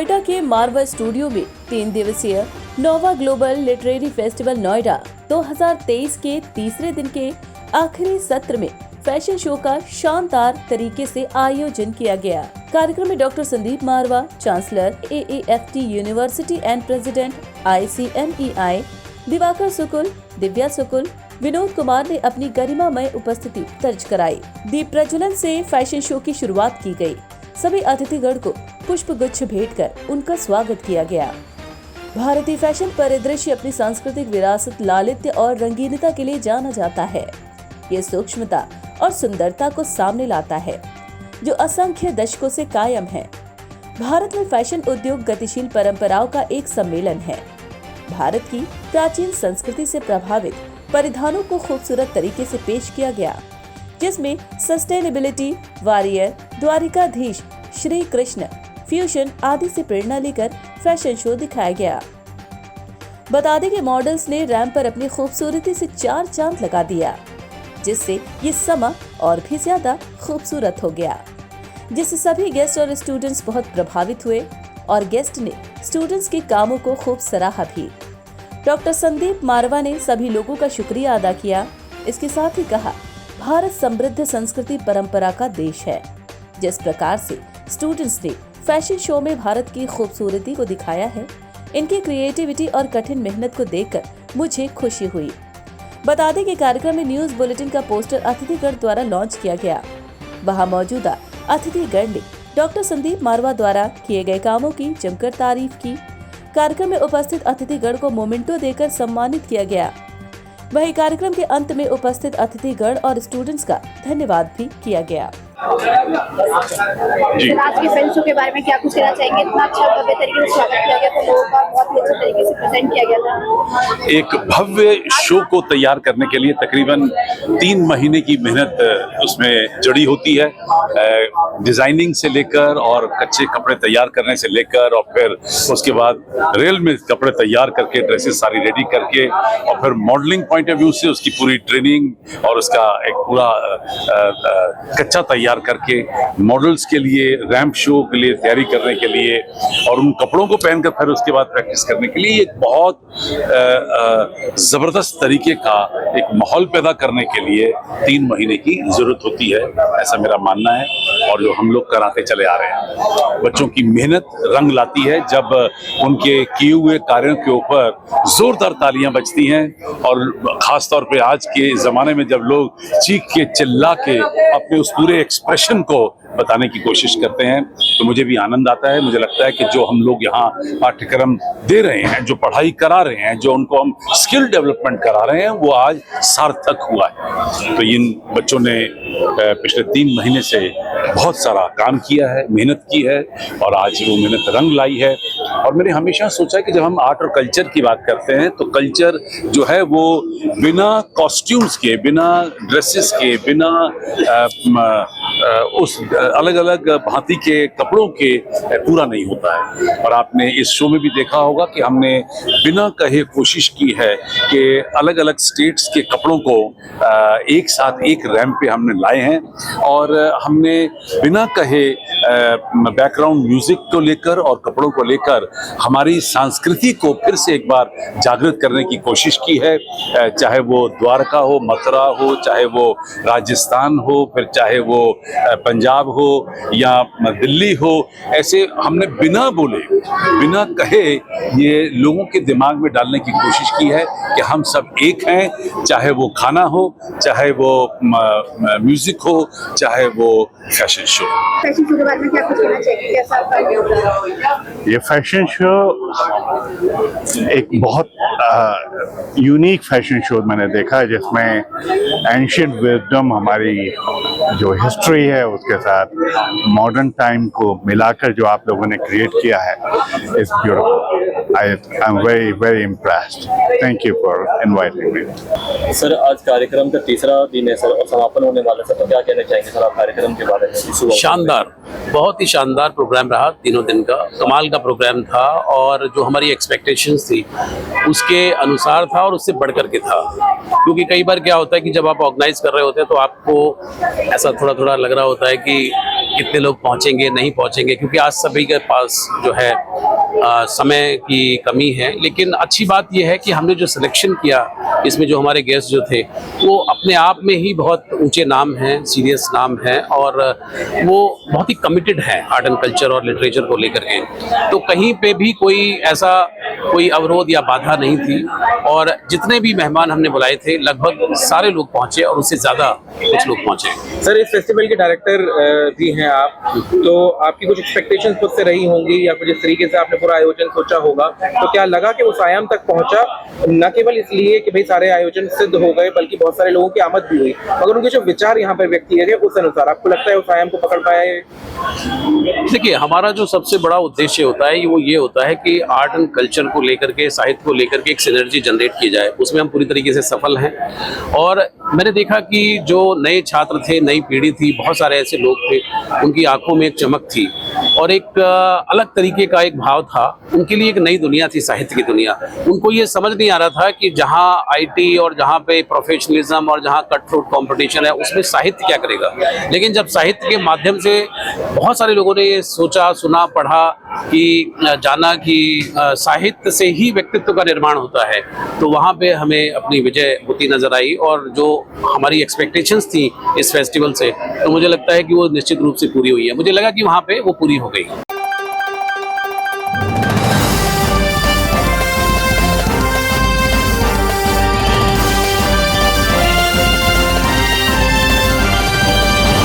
नोएडा के मारवा स्टूडियो में 3 दिवसीय नोवा ग्लोबल लिटरेरी फेस्टिवल नोएडा 2023 के तीसरे दिन के आखिरी सत्र में फैशन शो का शानदार तरीके से आयोजन किया गया। कार्यक्रम में doctor Sandeep Marwah, chancellor AAFT university and president ICMEI, Diwakar Sukul, Divya Sukul, Vinod Kumar ने अपनी गरिमामय उपस्थिति दर्ज कराई। दीप प्रज्वलन से फैशन शो की शुरुआत की गई। सभी अतिथिगण को पुष्प गुच्छ भेंट कर उनका स्वागत किया गया। भारतीय फैशन परिदृश्य अपनी सांस्कृतिक विरासत, लालित्य और रंगीनता के लिए जाना जाता है। ये सूक्ष्मता और सुंदरता को सामने लाता है जो असंख्य दशकों से कायम है। भारत में फैशन उद्योग गतिशील परंपराओं का एक सम्मेलन है। भारत की प्राचीन संस्कृति से प्रभावित परिधानों को खूबसूरत तरीके से पेश किया गया, जिसमें sustainability, warrior, Dwarkadhish, Shri Krishna, fusion आदि से प्रेरणा लेकर फैशन शो दिखाया गया। बता दें कि मॉडल्स ने रैंप पर अपनी खूबसूरती से 4 चांद लगा दिया, जिससे ये समा और भी ज्यादा खूबसूरत हो गया, जिससे सभी गेस्ट और स्टूडेंट्स बहुत प्रभावित हुए और गेस्ट ने स्टूडेंट्स के कामों को खूब सराहा भी। डॉक्टर संदीप मारवा ने सभी लोगों का शुक्रिया अदा किया। इसके साथ ही कहा, भारत समृद्ध संस्कृति परंपरा का देश है। जिस प्रकार से स्टूडेंट्स ने फैशन शो में भारत की खूबसूरती को दिखाया है, इनकी क्रिएटिविटी और कठिन मेहनत को देखकर मुझे खुशी हुई। बता दें कि कार्यक्रम में न्यूज बुलेटिन का पोस्टर अतिथिगण द्वारा लॉन्च किया गया। वहां मौजूदा अतिथिगण ने डॉक्टर संदीप मारवा द्वारा किए गए कामों की जमकर तारीफ की। कार्यक्रम में उपस्थित अतिथिगण को मोमेंटो देकर सम्मानित किया गया। वहीं कार्यक्रम के अंत में उपस्थित अतिथिगण और स्टूडेंट्स का धन्यवाद भी किया गया। जी, आज के फैशन शो के बारे में क्या कुछ कहना चाहेंगे? इतना अच्छा भव्य तरीके से स्वागत किया गया था, लोगों का बहुत ही अच्छे तरीके से प्रेजेंट किया गया था। एक भव्य शो को तैयार करने के लिए तकरीबन 3 महीने की मेहनत उसमें जड़ी होती है। डिजाइनिंग से लेकर और कच्चे कपड़े तैयार करने से लेकर और फिर उसके बाद रेल में कपड़े तैयार करके ड्रेसेस सारी रेडी करके और फिर मॉडलिंग पॉइंट ऑफ व्यू से उसकी पूरी ट्रेनिंग और उसका एक पूरा कच्चा तैयार करके मॉडल्स के लिए, रैंप शो के लिए तैयारी करने के लिए और उन कपड़ों को पहनकर फिर उसके बाद प्रैक्टिस करने के लिए एक बहुत जबरदस्त तरीके का एक माहौल पैदा करने के लिए 3 महीने की जरूरत होती है, ऐसा मेरा मानना है। और जो हम लोग कराते चले आ रहे हैं, बच्चों की मेहनत रंग लाती है जब उनके किए हुए कार्यों के ऊपर जोरदार तालियां बजती हैं। और खास तौर पे आज के जमाने में जब लोग चीख के चिल्ला के अपने उस पूरे एक्सप्रेशन को बताने की कोशिश करते हैं, तो मुझे भी आनंद आता है। मुझे लगता है कि जो हम लोग यहाँ पाठ्यक्रम दे रहे हैं, जो पढ़ाई करा रहे हैं, जो उनको हम स्किल डेवलपमेंट करा रहे हैं, वो आज सार्थक हुआ है। तो इन बच्चों ने पिछले 3 महीने से बहुत सारा काम किया है, मेहनत की है और आज वो मेहनत रंग लाई है। और मैंने हमेशा सोचा है कि जब हम आर्ट और कल्चर की बात करते हैं तो कल्चर जो है वो बिना कॉस्ट्यूम्स के, बिना ड्रेसेस के, बिना उस अलग अलग भांति के कपड़ों के पूरा नहीं होता है। और आपने इस शो में भी देखा होगा कि हमने बिना कहे कोशिश की है कि अलग अलग स्टेट्स के कपड़ों को एक साथ एक रैंप पे हमने लाए हैं और हमने बिना कहे बैकग्राउंड म्यूजिक को लेकर और कपड़ों को लेकर हमारी संस्कृति को फिर से एक बार जागृत करने की कोशिश की है। चाहे वो द्वारका हो, मथुरा हो, चाहे वो राजस्थान हो, फिर चाहे वो पंजाब हो या दिल्ली हो, ऐसे हमने बिना बोले, बिना कहे ये लोगों के दिमाग में डालने की कोशिश की है कि हम सब एक हैं, चाहे वो खाना हो, चाहे वो म्यूजिक हो, चाहे वो फैशन शो। फैशन शो के बारे में क्या कुछ कहना चाहिए? कैसा आपका ये फैशन शो एक बहुत यूनिक फैशन शो मैंने देखा है, जिसमें एंशिएंट विजडम, हमारी जो हिस्ट्री है, उसके साथ मॉडर्न टाइम को मिलाकर जो आप लोगों ने क्रिएट किया है, it's beautiful. I am very very impressed. Thank you for inviting me. Sir, आज कार्यक्रम का तीसरा दिन है सर और समापन होने वाला है, तो क्या कहना चाहेंगे सर आप कार्यक्रम के बारे में? शानदार, बहुत ही शानदार प्रोग्राम रहा। तीनों दिन का कमाल का प्रोग्राम था और जो हमारी एक्सपेक्टेशंस थी उसके अनुसार था और उससे बढ़ करके था। क्योंकि कई बार क्या होता है कि जब आप ऑर्गेनाइज कर रहे होते हैं तो आपको ऐसा थोड़ा थोड़ा लग रहा होता है कि कितने लोग पहुंचेंगे नहीं पहुंचेंगे, क्योंकि आज सभी के पास जो है समय की कमी है। लेकिन अच्छी बात यह है कि हमने जो सिलेक्शन किया, इसमें जो हमारे गेस्ट जो थे वो अपने आप में ही बहुत ऊंचे नाम हैं, सीरियस नाम हैं, और वो बहुत ही कमिटेड हैं आर्ट एंड कल्चर और लिटरेचर को लेकर के। तो कहीं पे भी कोई अवरोध या बाधा नहीं थी, और जितने भी मेहमान हमने बुलाए थे लगभग सारे लोग पहुंचे और उससे ज़्यादा कुछ लोग पहुंचे। सर, इस फेस्टिवल के डायरेक्टर भी हैं आप, तो आपकी कुछ एक्सपेक्टेशंस खुद से रही होंगी या कुछ इस तरीके से आपने पूरा आयोजन सोचा होगा, तो क्या लगा कि उस आयाम तक पहुंचा, न केवल इसलिए कि भाई सारे आयोजन सिद्ध हो गए, बल्कि बहुत सारे लोगों की आमद भी हुई, मगर उनके जो विचार यहाँ पर व्यक्त किए गए उस अनुसार आपको लगता है उस आयाम को पकड़ पाया है? देखिए, हमारा जो सबसे बड़ा उद्देश्य होता है वो ये होता है कि आर्ट एंड कल्चर को लेकर के, साहित्य को लेकर के एक सिनर्जी जनरेट की जाए। उसमें हम पूरी तरीके से सफल हैं, और मैंने देखा कि जो नए छात्र थे, नई पीढ़ी थी, बहुत सारे ऐसे लोग थे, उनकी आंखों में एक चमक थी और एक अलग तरीके का एक भाव था। उनके लिए एक नई दुनिया थी, साहित्य की दुनिया। उनको ये समझ नहीं आ रहा था कि जहाँ आईटी और जहाँ पे प्रोफेशनलिज्म और जहाँ कट थ्रोट कॉम्पिटिशन है, उसमें साहित्य क्या करेगा। लेकिन जब साहित्य के माध्यम से बहुत सारे लोगों ने ये सोचा, सुना, पढ़ा, कि जाना कि साहित्य से ही व्यक्तित्व का निर्माण होता है, तो वहाँ पे हमें अपनी विजय होती नजर आई। और जो हमारी एक्सपेक्टेशंस थी इस फेस्टिवल से, तो मुझे लगता है कि वो निश्चित रूप से पूरी हुई है। मुझे लगा कि वहाँ पे वो पूरी हो गई।